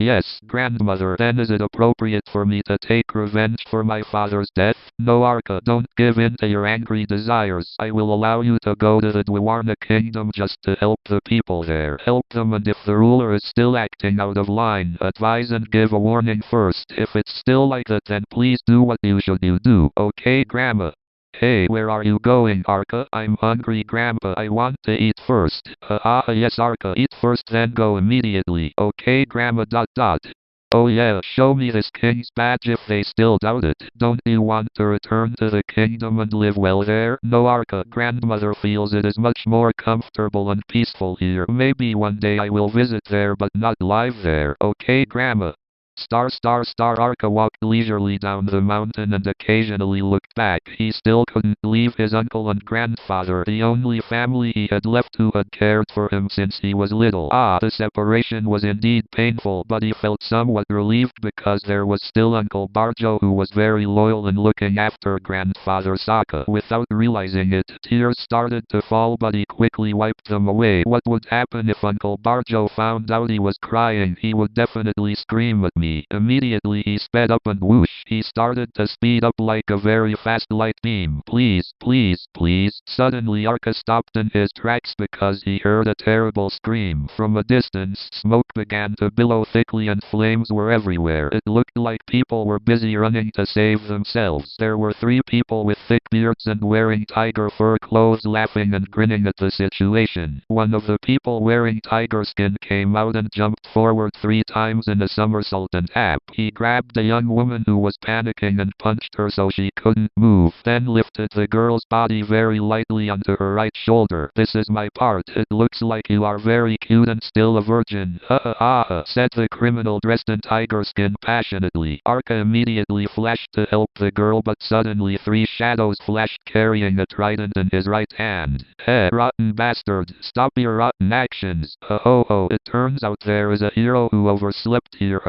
Yes, Grandmother. Then is it appropriate for me to take revenge for my father's death? No, Arka, don't give in to your angry desires. I will allow you to go to the Dwarna Kingdom just to help the people there. Help them, and if the ruler is still acting out of line, advise and give a warning first. If it's still like that, then please do what you should do. Okay, Grandma? Hey, where are you going, Arka? I'm hungry, Grandpa. I want to eat first. Yes, Arka, eat first then go immediately. Okay, Grandma. Oh yeah, show me this king's badge if they still doubt it. Don't you want to return to the kingdom and live well there? No, Arka, grandmother feels it is much more comfortable and peaceful here. Maybe one day I will visit there but not live there. Okay, grandma. Arka walked leisurely down the mountain and occasionally looked back. He still couldn't leave his uncle and grandfather, the only family he had left who had cared for him since he was little. The separation was indeed painful, but he felt somewhat relieved because there was still Uncle Barjo, who was very loyal in looking after grandfather Sokka. Without realizing it, tears started to fall, but he quickly wiped them away. What would happen if Uncle Barjo found out he was crying? He would definitely scream at me. Immediately he sped up and whoosh, he started to speed up like a very fast light beam. Please, please, please. Suddenly Arka stopped in his tracks because he heard a terrible scream. From a distance, smoke began to billow thickly and flames were everywhere. It looked like people were busy running to save themselves. There were 3 people with thick beards and wearing tiger fur clothes laughing and grinning at the situation. One of the people wearing tiger skin came out and jumped forward 3 times in a somersault and tap. He grabbed a young woman who was panicking and punched her so she couldn't move, then lifted the girl's body very lightly onto her right shoulder. This is my part. It looks like you are very cute and still a virgin. Said the criminal dressed in tiger skin passionately. Arka immediately flashed to help the girl, but suddenly 3 shadows flashed carrying a trident in his right hand. Rotten bastard, stop your rotten actions. It turns out there is a hero who overslept here.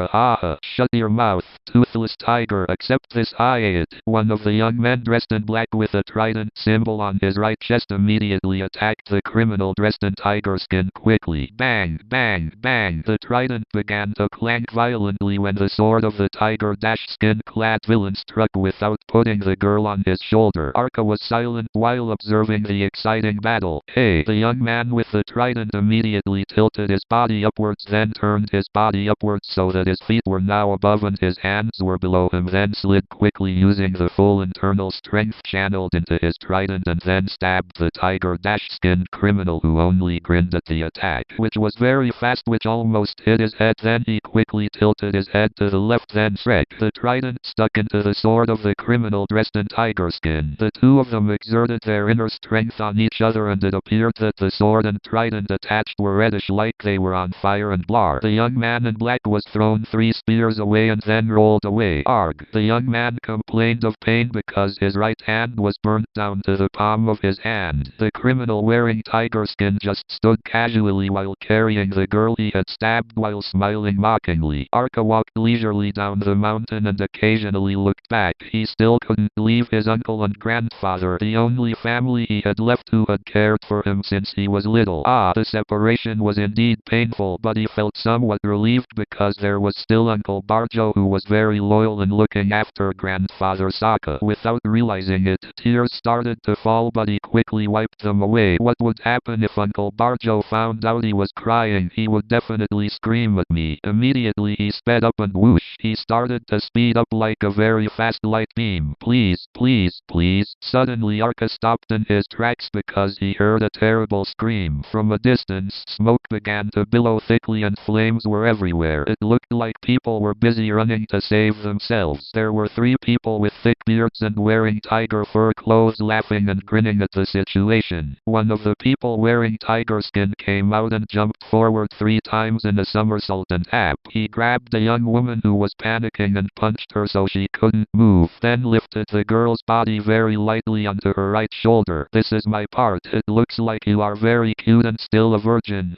Shut your mouth, toothless tiger. Accept this. I ate. One of the young men dressed in black with a trident symbol on his right chest immediately attacked the criminal dressed in tiger skin quickly. Bang, bang, bang. The trident began to clank violently when the sword of the tiger-skin-clad villain struck without putting the girl on his shoulder. Arka was silent while observing the exciting battle. Hey! The young man with the trident immediately tilted his body upwards, then turned his body upwards so that his feet were now above and his hands were below him, then slid quickly using the full internal strength channeled into his trident and then stabbed the tiger-skinned criminal, who only grinned at the attack, which was very fast, which almost hit his head. Then he quickly tilted his head to the left, then struck. The trident stuck into the sword of the criminal dressed in tiger skin. The 2 of them exerted their inner strength on each other, and it appeared that the sword and trident attached were reddish like they were on fire and blar. The young man in black was thrown 3 spears away and then rolled away. Arg! The young man complained of pain because his right hand was burnt down to the palm of his hand. The criminal wearing tiger skin just stood casually while carrying the girl he had stabbed while smiling mockingly. Arka walked leisurely down the mountain and occasionally looked back. He still couldn't leave his uncle and grandfather, the only family he had left who had cared for him since he was little. The separation was indeed painful, but he felt somewhat relieved because there was still Uncle Barjo, who was very loyal in looking after grandfather Sokka. Without realizing it, tears started to fall, but he quickly wiped them away. What would happen if Uncle Barjo found out he was crying? He would definitely scream at me. Immediately he sped up and whoosh, he started to speed up like a very fast light beam. Please, please, please. Suddenly Arka stopped in his tracks because he heard a terrible scream. From a distance, smoke began to billow thickly and flames were everywhere. It looked like people were busy running to save themselves. There were 3 people with thick beards and wearing tiger fur clothes laughing and grinning at the situation. One of the people wearing tiger skin came out and jumped forward 3 times in a somersault and tap. He grabbed a young woman who was panicking and punched her so she couldn't move, then lifted the girl's body very lightly onto her right shoulder. This is my part. It looks like you are very cute and still a virgin.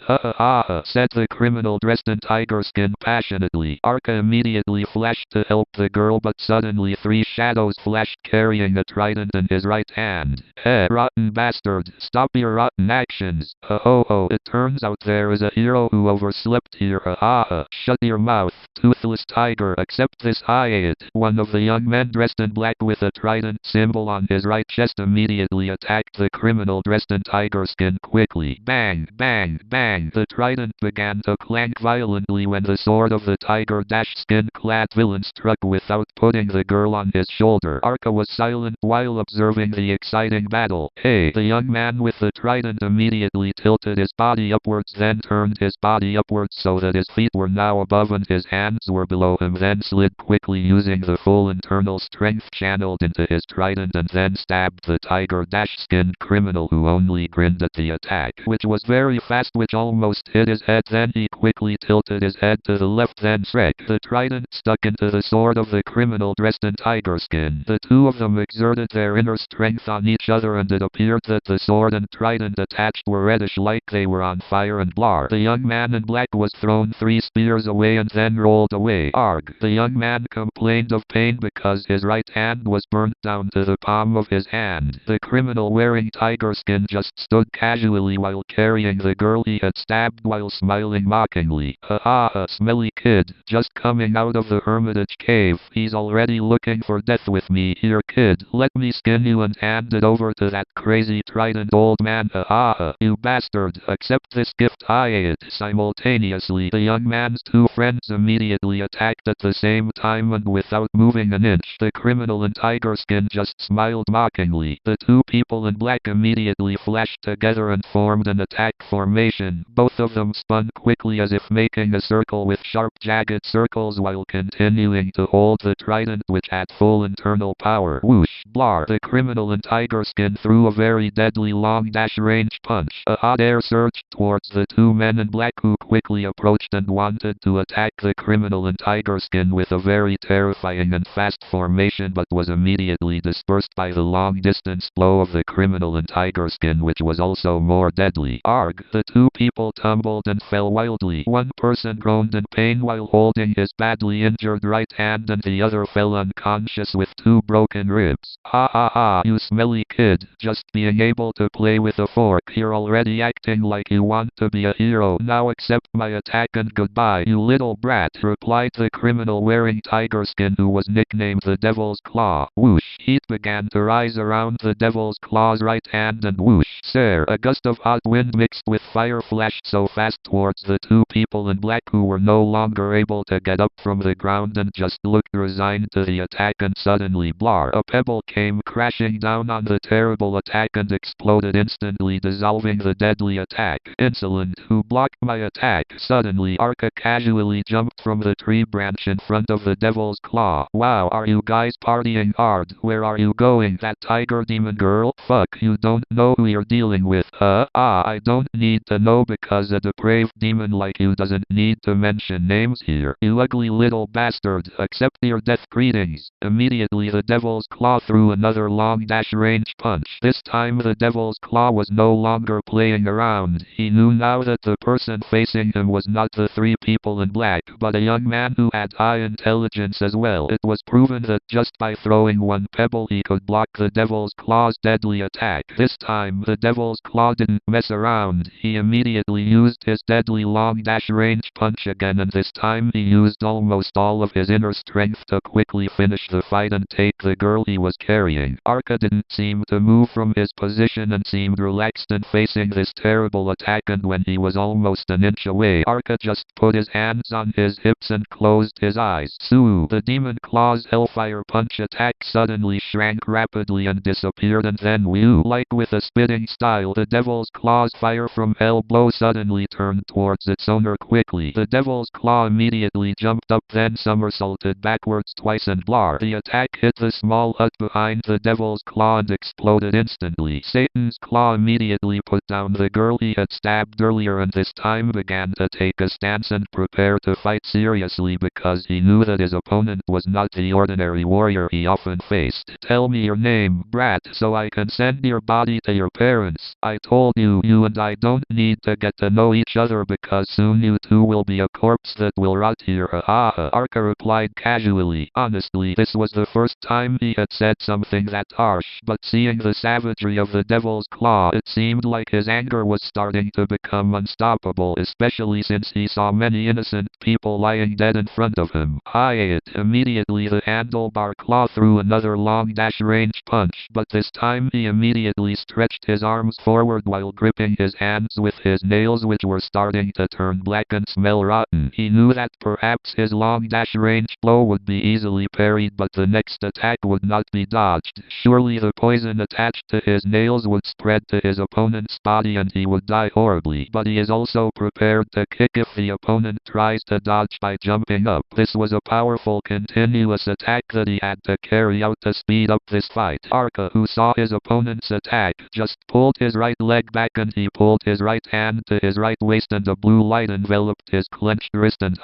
Said the criminal dressed in tiger skin passionately. Arka immediately flashed to help the girl, but suddenly 3 shadows flashed carrying a trident in his right hand. Rotten bastard, stop your rotten actions. It turns out there is a hero who overslept here. Shut your mouth, toothless tiger. tiger except this idiot. One of the young men dressed in black with a trident symbol on his right chest immediately attacked the criminal dressed in tiger skin quickly. Bang, bang, bang. The trident began to clank violently when the sword of the tiger-skin-clad villain struck without putting the girl on his shoulder. Arka was silent while observing the exciting battle. Hey! The young man with the trident immediately tilted his body upwards, then turned his body upwards so that his feet were now above and his hands were below him, then slid quickly using the full internal strength channeled into his trident and then stabbed the tiger-skinned criminal, who only grinned at the attack, which was very fast, which almost hit his head. Then he quickly tilted his head to the left, then struck. The trident stuck into the sword of the criminal dressed in tiger skin. The two of them exerted their inner strength on each other, and it appeared that the sword and trident attached were reddish, like they were on fire and blar. The young man in black was thrown 3 spears away and then rolled away. Arg! The young man complained of pain because his right hand was burnt down to the palm of his hand. The criminal wearing tiger skin just stood casually while carrying the girl he had stabbed while smiling mockingly. Ha ha ha, smelly kid, just coming out of the hermitage cave. He's already looking for death with me. Here kid, let me skin you and hand it over to that crazy trident old man. Ha ha ha, you bastard, accept this gift. I ate. Simultaneously, the young man's 2 friends immediately attacked at the same time, and without moving an inch, the criminal in tiger skin just smiled mockingly. The 2 people in black immediately flashed together and formed an attack formation. Both of them spun quickly as if making a circle with sharp jagged circles while continuing to hold the trident, which had full internal power. Whoosh! Blar! The criminal in tiger skin threw a very deadly long range punch. A hot air surged towards the 2 men in black, who quickly approached and wanted to attack the criminal in tiger skin with a very terrifying and fast formation, but was immediately dispersed by the long distance blow of the criminal in tiger skin, which was also more deadly. Arg! The 2 people tumbled and fell wildly. One person groaned in pain while holding his badly injured right hand, and the other fell unconscious with 2 broken ribs. Ha ha ha, you smelly kid, just being able to play with a fork. You're already acting like you want to be a hero. Now accept my attack and goodbye, you little brat, replied the criminal wearing tiger skin, who was nicknamed the Devil's Claw. Whoosh! Heat began to rise around the Devil's Claw's right hand, and whoosh! Sir, a gust of hot wind mixed with fire flashed so fast towards the 2 people in black, who were no longer able to get up from the ground and just looked resigned to the attack, and suddenly blar! A pebble came crashing down on the terrible attack and exploded instantly, dissolving the deadly attack. Insolent, who blocked my attack? Suddenly Arka casually jumped from the tree branch in front of the Devil's Claw. Wow, are you guys partying hard? Where are you going? That tiger demon girl? Fuck, you don't know who you're dealing with, huh? I don't need to know, because a depraved demon like you doesn't need to mention names here. You ugly little bastard, accept your death. Greetings. Immediately the Devil's Claw threw another long range punch. This time the Devil's Claw was no longer playing around. He knew now that the person facing him was not the 3 people in black, but a young man who had high intelligence as well. It was proven that just by throwing 1 pebble he could block the Devil's Claw's deadly attack. This time the Devil's Claw didn't mess around. He immediately used his deadly long range punch again, and this time he used almost all of his inner strength to quickly finish the fight and take the girl he was carrying. Arka didn't seem to move from his position and seemed relaxed in facing this terrible attack, and when he was almost an inch away, Arka just put his hands on his hips and closed his eyes. Sue! The Demon Claw's Hellfire Punch attack suddenly shrank rapidly and disappeared, and then whew! Like with a spitting style, the Devil's Claw's Fire from Hell blow suddenly turned towards its owner quickly. The Devil's Claw immediately jumped up, then somersaulted backwards twice, and blar! The attack hit the small hut behind the Devil's Claw and exploded instantly. Satan's Claw immediately put down the girl he had stabbed earlier, and this time began to take a stance and prepare to fight seriously, because he knew that his opponent was not the ordinary warrior he often faced. Tell me your name, brat, so I can send your body to your parents. I told you, you and I don't need to get to know each other, because soon you two will be a corpse that will rot here. Ha ha ha. Arka replied casually. Honestly, this was the first time he had said something that harsh, but seeing the savagery of the Devil's Claw, it seemed like his anger was starting to become unstoppable, especially since he saw many innocent people lying dead in front front of him. Immediately the handlebar claw threw another long range punch, but this time he immediately stretched his arms forward while gripping his hands with his nails, which were starting to turn black and smell rotten. He knew that perhaps his long range blow would be easily parried, but the next attack would not be dodged. Surely the poison attached to his nails would spread to his opponent's body and he would die horribly. But he is also prepared to kick if the opponent tries to dodge by jumping up. This was a powerful continuous attack that he had to carry out to speed up this fight. Arka, who saw his opponent's attack, just pulled his right leg back and he pulled his right hand to his right waist and a blue light enveloped his clenched wrist and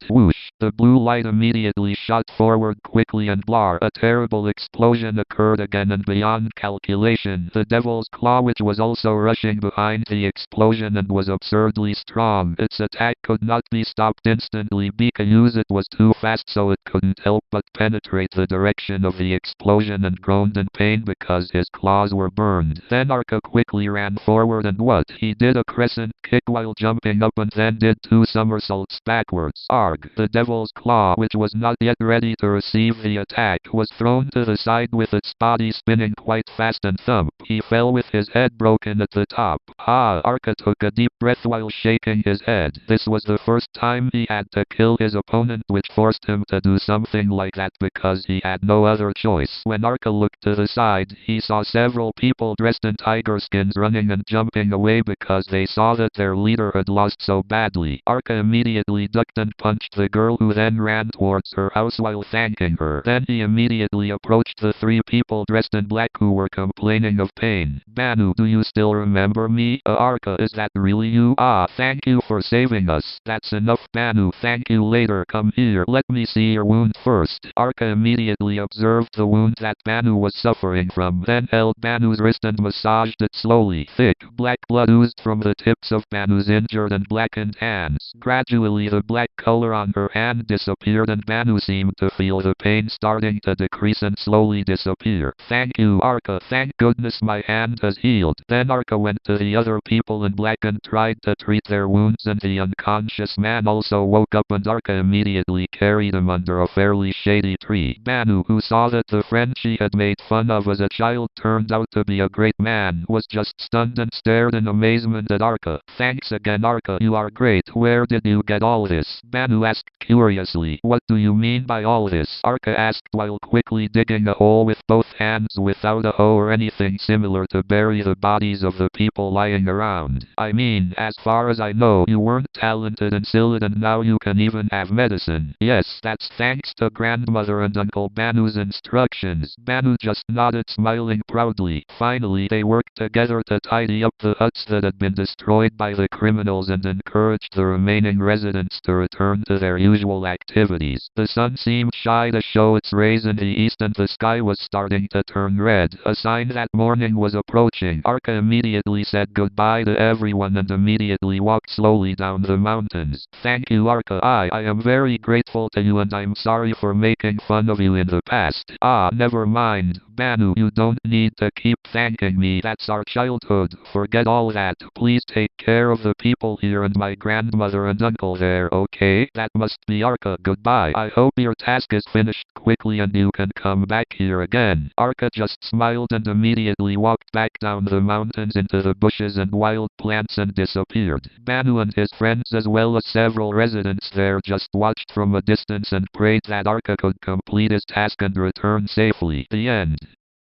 whoosh. The blue light immediately shot forward quickly and blar, a terrible explosion occurred again, and beyond calculation, the devil's claw, which was also rushing behind the explosion and was absurdly strong, its attack could not be stopped instantly because it was too fast, so it couldn't help but penetrate the direction of the explosion and groaned in pain because his claws were burned. Then Arka quickly ran forward and he did a crescent kick while jumping up and then did 2 somersaults backwards. The devil's claw, which was not yet ready to receive the attack, was thrown to the side with its body spinning quite fast and thump. He fell with his head broken at the top. Arka took a deep breath while shaking his head. This was the first time he had to kill his opponent, which forced him to do something like that because he had no other choice. When Arka looked to the side, he saw several people dressed in tiger skins running and jumping away because they saw that their leader had lost so badly. Arka immediately ducked and punched the girl, who then ran towards her house while thanking her. Then he immediately approached the 3 people dressed in black who were complaining of pain. "Banu, do you still remember me?" "Arka, is that really you?" "Thank you for saving us." "That's enough, Banu, thank you later. Come here, let me see your wound first." Arka immediately observed the wound that Banu was suffering from, then held Banu's wrist and massaged it slowly. Thick black blood oozed from the tips of Banu's injured and blackened hands. Gradually the black color on her hand disappeared and Banu seemed to feel the pain starting to decrease and slowly disappear. "Thank you, Arka, thank goodness my hand has healed." Then Arka went to the other people in black and tried to treat their wounds, and the unconscious man also woke up and Arka immediately carried him under a fairly shady tree. Banu, who saw that the friend she had made fun of as a child turned out to be a great man, was just stunned and stared in amazement at Arka. "Thanks again, Arka, you are great. Where did you get all this?" Banu asked curiously. "What do you mean by all this?" Arka asked while quickly digging a hole with both hands without a hoe or anything similar to bury the bodies of the people lying around. "I mean, as far as I know, you weren't talented in Silat and now you can even have medicine." "Yes, that's thanks to grandmother and Uncle Banu's instructions." Banu just nodded, smiling proudly. Finally they worked together to tidy up the huts that had been destroyed by the criminals and encouraged the remaining residents to return to their usual activities. The sun seemed shy to show its rays in the east and the sky was starting to turn red, a sign that morning was approaching. Arka immediately said goodbye to everyone and immediately walked slowly down the mountains. "Thank you, Arka. I am very grateful to you and I'm sorry for making fun of you in the past." Never mind, Banu, you don't need to keep thanking me. That's our childhood. Forget all that. Please take care of the people here and my grandmother and uncle there, okay? That must be Arka. Goodbye. I hope your task is finished quickly and you can come back here again. Arka just smiled and immediately walked back down the mountains into the bushes and wild plants and disappeared. Banu and his friends as well as several residents there just watched from a distance and prayed that Arka could complete his task and return safely. The end.